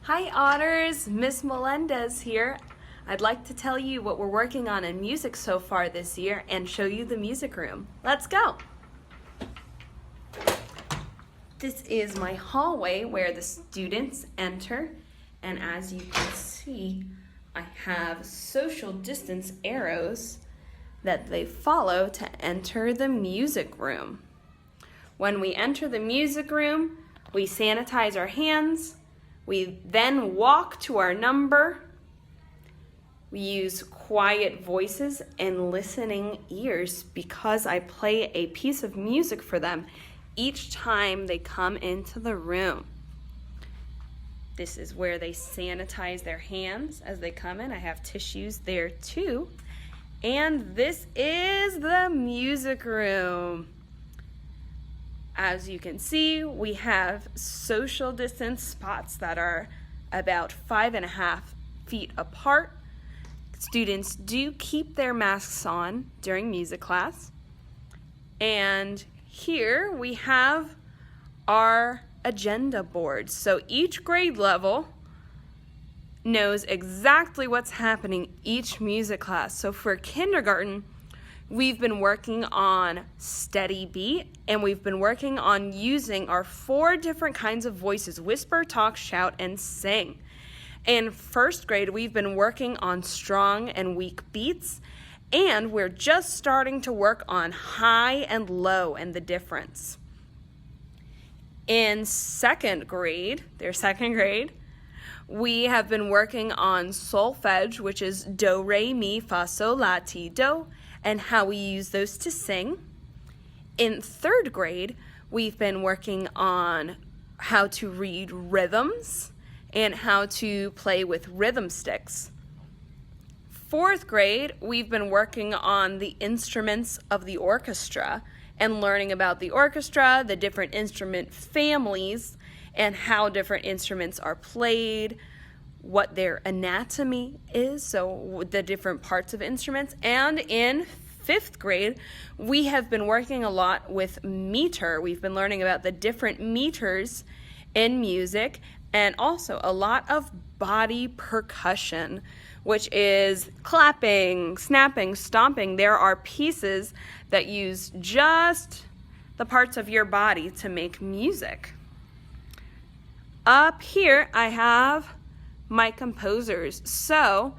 Hi Otters, Miss Melendez here. I'd like to tell you what we're working on in music so far this year and show you the music room. Let's go! This is my hallway where the students enter, and as you can see, I have social distance arrows that they follow to enter the music room. When we enter the music room, we sanitize our hands. We then walk to our number. We use quiet voices and listening ears because I play a piece of music for them each time they come into the room. This is where they sanitize their hands as they come in. I have tissues there too. And this is the music room. As you can see, we have social distance spots that are about 5.5 feet apart. Students do keep their masks on during music class. And here we have our agenda board. So each grade level knows exactly what's happening each music class. So for kindergarten, we've been working on steady beat, and we've been working on using our 4 different kinds of voices: whisper, talk, shout, and sing. In first grade, we've been working on strong and weak beats, and we're just starting to work on high and low and the difference. In second grade, we have been working on solfege, which is do, re, mi, fa, sol, la, ti, do, and how we use those to sing. In third grade, we've been working on how to read rhythms and how to play with rhythm sticks. Fourth grade, we've been working on the instruments of the orchestra and learning about the orchestra, the different instrument families, and how different instruments are played, what their anatomy is, so the different parts of instruments. And in 5th grade, we have been working a lot with meter. We've been learning about the different meters in music, and also a lot of body percussion, which is clapping, snapping, stomping. There are pieces that use just the parts of your body to make music. Up here, I have my composers. So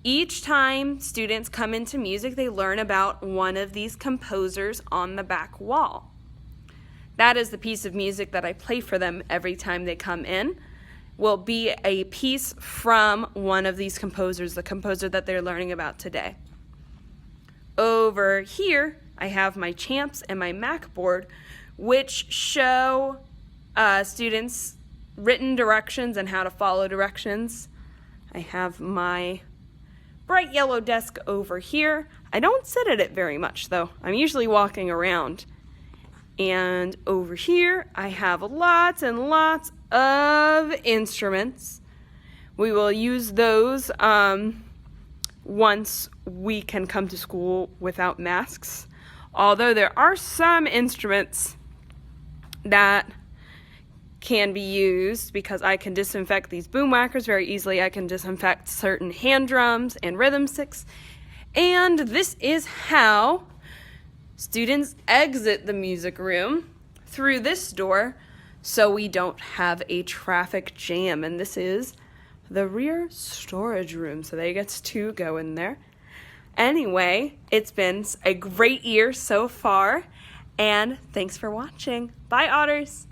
each time students come into music, they learn about one of these composers on the back wall. That is the piece of music that I play for them every time they come in. Will be a piece from one of these composers, the composer that they're learning about today. Over here, I have my champs and my Mac board, which show students written directions and how to follow directions. I have my bright yellow desk over here. I don't sit at it very much though. I'm usually walking around. And over here, I have lots and lots of instruments. We will use those once we can come to school without masks. Although there are some instruments that can be used because I can disinfect these boom whackers very easily. I can disinfect certain hand drums and rhythm sticks. And this is how students exit the music room, through this door, so we don't have a traffic jam. And this is the rear storage room, so they get to go in there. Anyway, it's been a great year so far, and thanks for watching. Bye, Otters!